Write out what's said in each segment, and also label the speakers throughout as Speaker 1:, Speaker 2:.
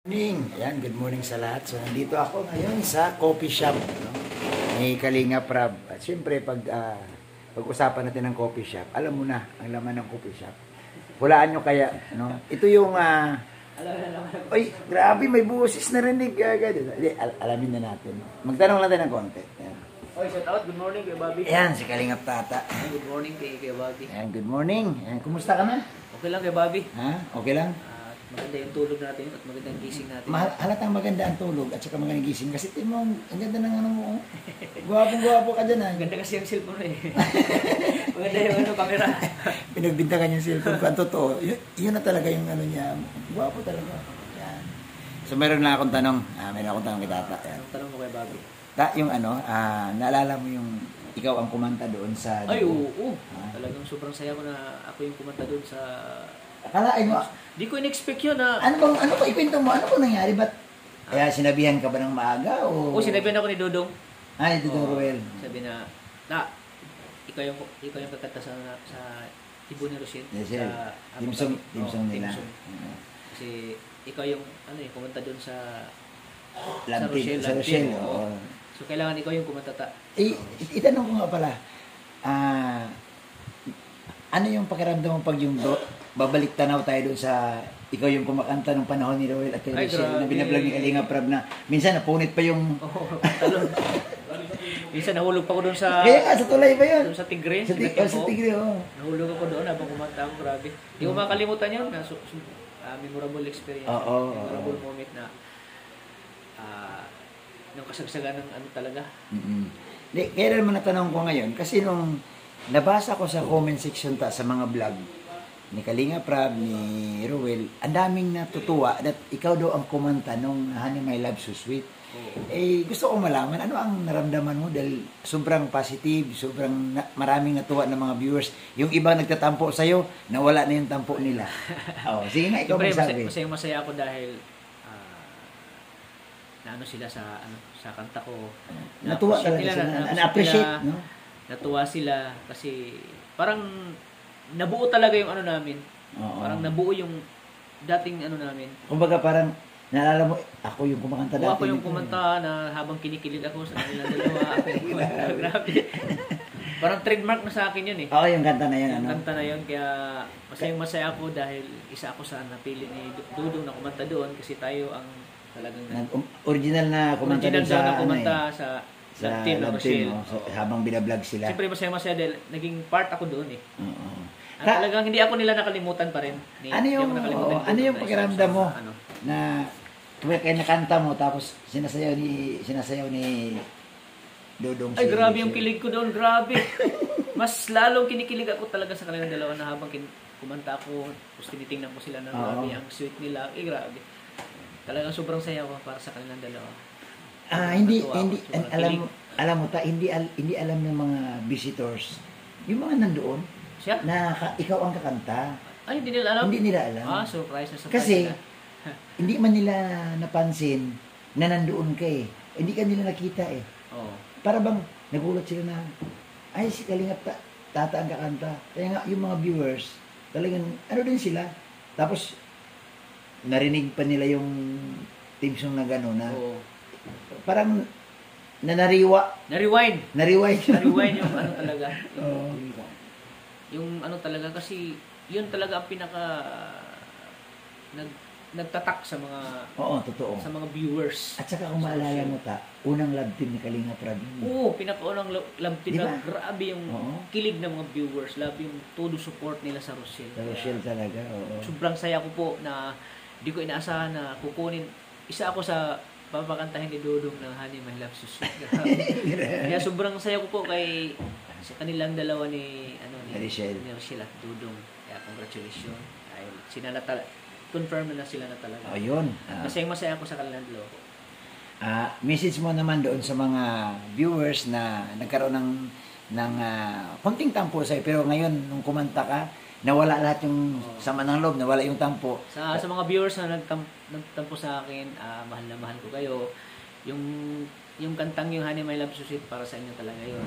Speaker 1: Morning. Ayan, good morning sa lahat. So, nandito ako ngayon sa coffee shop. No? May Kalinga Prab. At syempre, pag-usapan natin ng coffee shop, alam mo na ang laman ng coffee shop. Hulaan nyo kaya. No? Ito yung... Oy, grabe, may busis na rinig. Alamin na natin. Magtanong lang tayo ng konti. Ayan.
Speaker 2: Oy, shout out. Good morning, Kuya Bobby.
Speaker 1: Ayan, si Kalingap Tata.
Speaker 2: Good morning, Kuya Bobby.
Speaker 1: Ayan, good morning. Ayan, kumusta ka na?
Speaker 2: Okay lang, Kuya Bobby.
Speaker 1: Ha? Okay lang?
Speaker 2: Maganda yung tulog natin at magandang gising natin.
Speaker 1: Halatang maganda ang tulog at saka magandang gising. Kasi mo, ang ganda ng ano mo. Gwapong-gwapo ka dyan.
Speaker 2: Maganda kasi yung cellphone eh. Maganda yung camera.
Speaker 1: Pinagbintangan yung cellphone ko. Ang totoo, yun na talaga yung ano niya. Gwapo talaga. Yan. So meron lang akong tanong. Meron akong tanong kay Tata.
Speaker 2: Anong tanong mo, Kuya Bobby?
Speaker 1: Yung ano, naalala mo yung ikaw ang kumanta doon sa...
Speaker 2: Ay, oo. Talagang sobrang saya ko na ako yung kumanta doon sa...
Speaker 1: Akalain mo...
Speaker 2: Di ko in-expect yun na...
Speaker 1: Ano ba ikwento mo? Ano ba nangyari? Ba't kaya sinabihan ka ba ng maaga? O
Speaker 2: sinabihan ako ni Dodong.
Speaker 1: Ni Dodong Ruel.
Speaker 2: Sabi na, ikaw yung kakanta sa Ibo ni Rochelle.
Speaker 1: Yes,
Speaker 2: sa
Speaker 1: Dimsum nila.
Speaker 2: Kasi ikaw yung kumanta doon sa
Speaker 1: Rochelle. Oo.
Speaker 2: So kailangan ikaw yung kumanta
Speaker 1: Itanong ko nga pala, ano yung pakiramdam mo pag yung babalik tanaw tayo doon sa ikaw yung kumakanta nung panahon ni Roel at Rochelle na binablog ni Kalinga Prab na minsan napunit pa yung...
Speaker 2: talon. Minsan nahulog pa ko doon sa...
Speaker 1: Kaya nga, sa tulay ba yun?
Speaker 2: Doon sa Tigre.
Speaker 1: Sa Tigre, oo.
Speaker 2: Nahulog ako doon habang kumanta ako, grabe. Hindi ko makalimutan yun. Memorable experience. Memorable moment na nung kasagsagan ng ano talaga.
Speaker 1: Kaya naman natanong ko ngayon, kasi nung nabasa ko sa comment section sa mga vlog ni Kalinga Prab, ni Roel, ang daming natutuwa that ikaw daw ang kumanta nung Honey My Love So Sweet. Gusto ko malaman, ano ang naramdaman mo dahil sobrang positive, sobrang maraming natuwa ng mga viewers. Yung iba nagtatampo sa'yo, nawala na yung tampo nila. Sige nga, ikaw magsabi.
Speaker 2: Masaya ako dahil naano sila sa kanta ko.
Speaker 1: Natuwa talaga sila, na-appreciate, no?
Speaker 2: Natuwa sila kasi parang nabuo talaga yung ano namin. Parang nabuo yung dating ano namin.
Speaker 1: Kumbaga parang naalala mo, ako yung kumakanta dati.
Speaker 2: Ako yung kumanta na habang kinikilig ako sa kanilang dalawa. Grabe. Parang trademark na sa akin yun eh.
Speaker 1: Oo, yung kanta na yun.
Speaker 2: Yung kanta na yun, kaya masaya ako dahil isa ako sa napili ni Dudong na kumanta doon kasi tayo ang talagang
Speaker 1: original na kumanta doon
Speaker 2: sa team na Rochelle.
Speaker 1: Habang binablog sila.
Speaker 2: Siyempre masaya dahil naging part ako doon eh. Talagang hindi ako nila nakalimutan pa rin.
Speaker 1: Ano yung pakiramdam mo na tuwag kayo nakanta mo tapos sinasayaw ni Dodong?
Speaker 2: Ay, grabe yung kilig ko doon, grabe. Mas lalong kinikilig ako talaga sa kanilang dalawa na habang kumanta ako, tapos tinitingnan ko sila na grabe, ang sweet nila. Grabe. Talagang sobrang saya ko para sa kanilang dalawa. Alam mo hindi alam ng mga visitors, yung mga nandoon, na ikaw ang kakanta. Ay, hindi nila alam?
Speaker 1: Hindi nila alam.
Speaker 2: Surprise.
Speaker 1: Kasi, hindi man nila napansin na nandoon ka eh. Hindi ka nila nakita eh. Para bang, nagulat sila na, ay, si Kalingap Tata ang kakanta. Kaya nga, yung mga viewers, talagang, ano din sila. Tapos, narinig pa nila yung team song na gano'n na, parang,
Speaker 2: Na-rewind yung ano talaga. Yung ano talaga kasi yun talaga ang pinaka nagtatak sa mga
Speaker 1: totoo.
Speaker 2: Sa mga viewers.
Speaker 1: At saka kung maalala mo unang love team ni Kalinga Prab.
Speaker 2: Pinakaunang love team na grabe yung kilig ng mga viewers, grabe yung todo support nila sa Rochelle.
Speaker 1: Sa Rochelle talaga,
Speaker 2: Sobrang saya ko po na di ko inaasahan na kukunin isa ako sa papakantahin ni Dodong ng Honey My Love So Sweet. Kaya sobrang saya ko po sa kanilang dalawa ni Rochelle at Dodong. Kaya congratulations. Dahil confirm na sila na talaga.
Speaker 1: Yun.
Speaker 2: Masaya ako sa kanilang dalawa.
Speaker 1: Message mo naman doon sa mga viewers na nagkaroon ng konting tampo sa'yo. Pero ngayon, nung kumanta ka, nawala lahat yung sama ng loob, nawala yung tampo.
Speaker 2: Sa mga viewers na nagtampo sa akin, mahal na mahal ko kayo. Yung kantang yung Honey My Love So Sweet, para sa inyo talaga yun.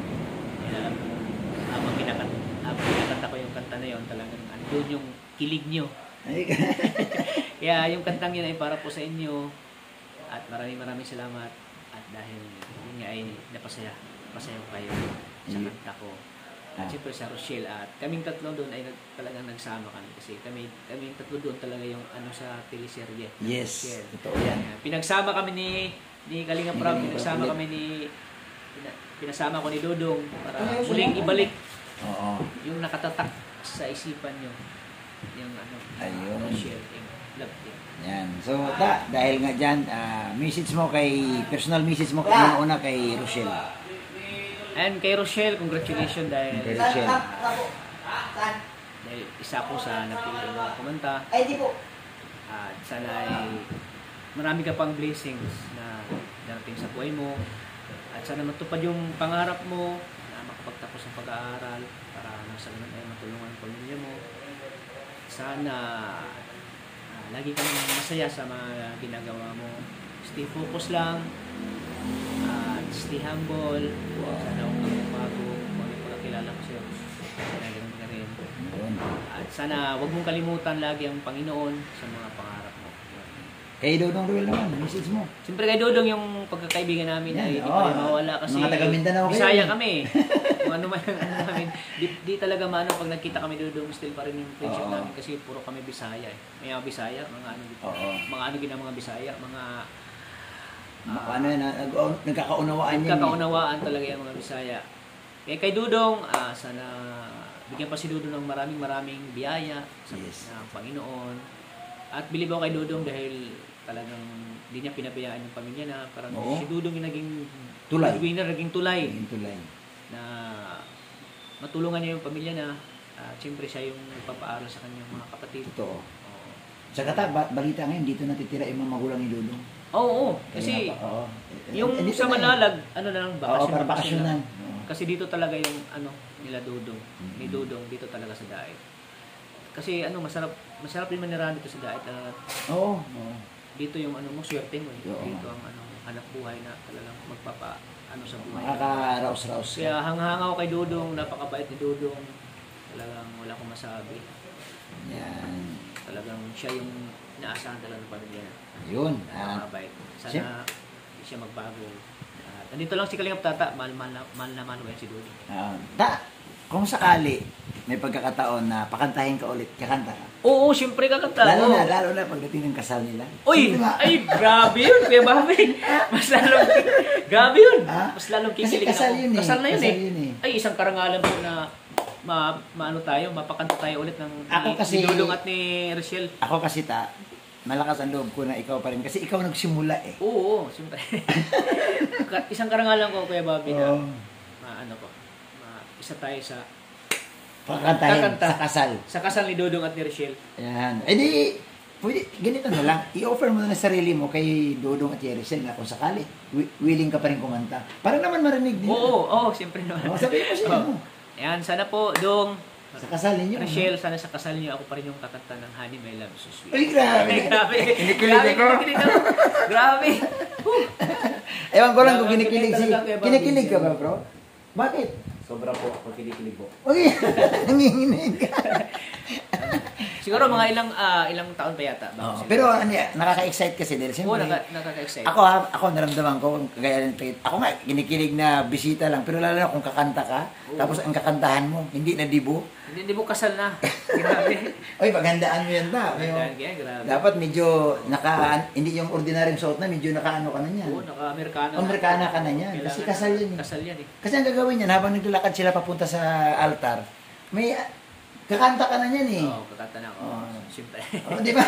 Speaker 2: Habang kinakanta ko yung kanta na yun, talagang andun yung kilig nyo. Kaya yung kantang yun ay para po sa inyo. At maraming salamat. At dahil yun nga ay napasaya ko kayo sa kanta ko. At siyempre sa Rochelle. At kaming tatlo doon ay talagang nagsama kami. Kasi kaming tatlo doon talaga yung sa teleserye.
Speaker 1: Yes,
Speaker 2: Rochelle.
Speaker 1: totoo yan.
Speaker 2: Pinagsama kami ni Kalinga Prab. Pinagsama kami pinasama ko ni Dodong para muling ibalik yung nakatatak sa isipan nyo. Yung
Speaker 1: Ayun.
Speaker 2: Rochelle. Yung love team.
Speaker 1: Yan. So, dahil nga dyan, personal message mo una kay Rochelle.
Speaker 2: And kay Rochelle, congratulations dahil
Speaker 1: Kay Rochelle.
Speaker 2: dahil isa ko sa napili mo kumanta. At sana ay marami ka pang blessings na darating sa buhay mo. At sana matupad yung pangarap mo na makapagtapos ng pag-aaral para sa ganun ay matulungan ang pamilya mo. Sana lagi kang masaya sa mga ginagawa mo. Stay focus lang. At stay humble. Sana huwag kang magbago. Kung ano yung kilala ko sa'yo. Sana ganun ka rin. At sana huwag mong kalimutan lagi ang Panginoon sa mga pangarap mo.
Speaker 1: Kay Dodong Ruel naman, message mo.
Speaker 2: Siyempre kay Dodong yung pagkakaibigan namin ay hindi pa rin mawala kasi
Speaker 1: mga taga Mindanao kayo.
Speaker 2: Bisaya kami. Kung ano man ang namin. Di talaga pag nagkita kami Dodong, still pa rin yung friendship namin kasi puro kami Bisaya eh. May mga Bisaya, mga mga Bisaya, mga
Speaker 1: nagkakaunawaan yan.
Speaker 2: Nagkakaunawaan talaga yung mga Bisaya. Kaya kay Dodong, sana bigyan pa si Dodong ng maraming biyaya sa ng Panginoon. At bilib ako kay Dodong dahil talagang hindi niya pinabayaan yung pamilya na parang si Dodong yung naging tulay. Na matulungan niya yung pamilya na siyempre siya yung papaaral sa kanyang mga kapatid.
Speaker 1: Totoo. Sa balita ngayon, dito natitira yung mga magulang ni Dodong.
Speaker 2: Oo. Kasi yung sa Manalag, bakasyon lang. Kasi dito talaga yung nila Dodong. Ni Dodong dito talaga sa Daet. Kasi masarap din manirahan dito sa Daet. Dito yung swerte mo. Dito ang hanap buhay na talagang sa buhay.
Speaker 1: Makaka-raos-raos.
Speaker 2: Kaya hanga-hanga ako kay Dodong, napakabait ni Dodong. Talagang wala akong masabi.
Speaker 1: Yan.
Speaker 2: Talagang siya yung inaasahan talaga ng pamilya na.
Speaker 1: Yun.
Speaker 2: Napakabait. Sana hindi siya magbago. Nandito lang si Kalingap Tata, mahal ko yan si Dodong.
Speaker 1: Kung sakali, may pagkakataon na pakantahin ka ulit, kakanta ka.
Speaker 2: Oo, siyempre kakanta.
Speaker 1: Lalo na pagdating ng kasal nila.
Speaker 2: Uy! Ay, grabe yun, Kuya Bobby. Mas lalong, grabe yun. Mas lalong kikilig
Speaker 1: kasi kasal yun eh.
Speaker 2: Kasal na yun eh. Ay, isang karangalan po na mapakanta tayo ulit ng ni Dodong at ni Rochelle.
Speaker 1: Ako kasi malakas ang loob ko na ikaw pa rin. Kasi ikaw nagsimula eh.
Speaker 2: Oo, siyempre. Isang karangalan ko, Kuya Bobby, na isa tayo sa
Speaker 1: pakantahin sa kasal.
Speaker 2: Sa kasal ni Dodong at ni Rochelle.
Speaker 1: Yan. Pwede, ganito na lang. I-offer mo na sarili mo kay Dodong at Rochelle na kung sakali, willing ka pa rin kumanta. Para naman marinig din.
Speaker 2: Oo, siyempre naman.
Speaker 1: Sabihin mo siya.
Speaker 2: Ayan, sana po, Dong.
Speaker 1: Sa kasal ninyo.
Speaker 2: Rochelle, sana sa kasal niyo ako pa rin yung kakanta ng Honey, My Love, So Sweet.
Speaker 1: Ay, grabe.
Speaker 2: Kinikilig ako. Grabe.
Speaker 1: Ewan ko lang kung kinikilig ka ba, bro? Bakit?
Speaker 2: Sobra po ako kinikilig po.
Speaker 1: Okay. Nanginginig ka.
Speaker 2: Siguro mga ilang taon pa yata.
Speaker 1: Pero nakaka-excite kasi dahil siyempre.
Speaker 2: Nakaka-excite.
Speaker 1: Ako naramdaman ko, ako nga, kinikilig na bisita lang, pero lalo na kung kakanta ka, tapos ang kakantahan mo, hindi na dibo.
Speaker 2: Hindi mo kasal na. Grabe.
Speaker 1: Oy, paghandaan mo yan
Speaker 2: Grabe.
Speaker 1: Dapat medyo hindi yung ordinaryong suot na, medyo nakaano ka na niyan.
Speaker 2: Oo, naka-Amerikana.
Speaker 1: Amerikana ka na niyan. Kasi kasal yan eh.
Speaker 2: Kasal yan eh.
Speaker 1: Kasi ang gagawin niyan, habang naglalakad sila papunta sa altar, may kakanta ka na niyan eh.
Speaker 2: Oo, kakanta na ako. Siyempre.
Speaker 1: Di ba?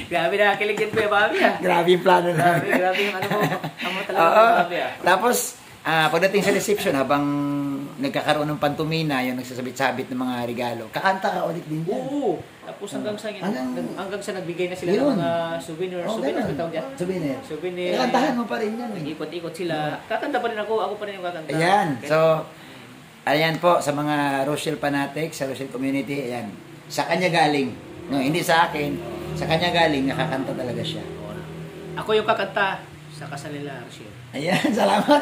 Speaker 2: Grabe na, kilig din po yung Bobby
Speaker 1: Grabe yung plano na.
Speaker 2: Grabe yung mo talaga Bobby
Speaker 1: Tapos, pagdating sa reception, habang nagkakaroon ng pantumina, yung nagsasabit-sabit ng mga regalo, kakanta ka ulit din dyan.
Speaker 2: Oo. Tapos hanggang sa nagbigay na sila ng mga souvenir. Souvenir.
Speaker 1: Kakantahan mo pa rin yan.
Speaker 2: Ikot-ikot sila. Kakanta pa rin ako pa rin yung kakanta.
Speaker 1: Ayan. So, ayan po, sa mga Rochelle fanatics, sa Rochelle community, ayan. Sa kanya galing. No, hindi sa akin. Sa kanya galing, nakakanta talaga siya.
Speaker 2: Ako yung kakanta. Saka sa nila, Rochelle.
Speaker 1: Ayan, salamat.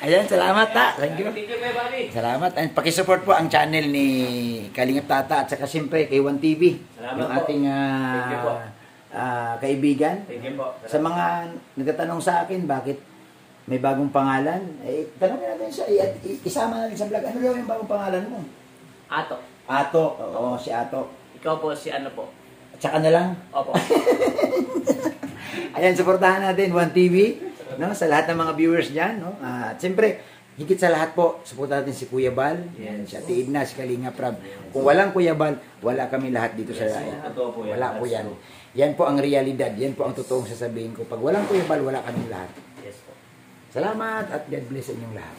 Speaker 1: Ayan, salamat ta. Thank you.
Speaker 2: Thank you, Kuya Bobby.
Speaker 1: Salamat. And pakisupport po ang channel ni Kalingap Tata at saka siyempre kay One TV.
Speaker 3: Salamat
Speaker 1: Yung
Speaker 3: po.
Speaker 1: ating
Speaker 3: Thank you po.
Speaker 1: kaibigan.
Speaker 3: Thank you po.
Speaker 1: Sa mga nagtatanong sa akin, bakit may bagong pangalan? Eh, tanongin natin siya. Isama natin sa vlog. Ano daw yung bagong pangalan mo?
Speaker 3: Ato.
Speaker 1: Ato. Oo, si Ato.
Speaker 3: Ikaw po si ano po?
Speaker 1: At saka na lang.
Speaker 3: Opo.
Speaker 1: Ayan, supportahan natin One TV, no? Sa lahat ng mga viewers diyan, no? At siyempre, higit sa lahat po, supportahan natin si Kuya Bal, yan, si Ate Ignas, si Kalingap Rab. Kung walang Kuya Bal, wala kami lahat dito sa
Speaker 3: Totoo po yan.
Speaker 1: wala po yan. Yan po ang realidad, yan po ang totoong sasabihin ko. Pag walang Kuya Bal, wala kaming lahat.
Speaker 3: Yes po.
Speaker 1: Salamat at God bless sa inyong lahat.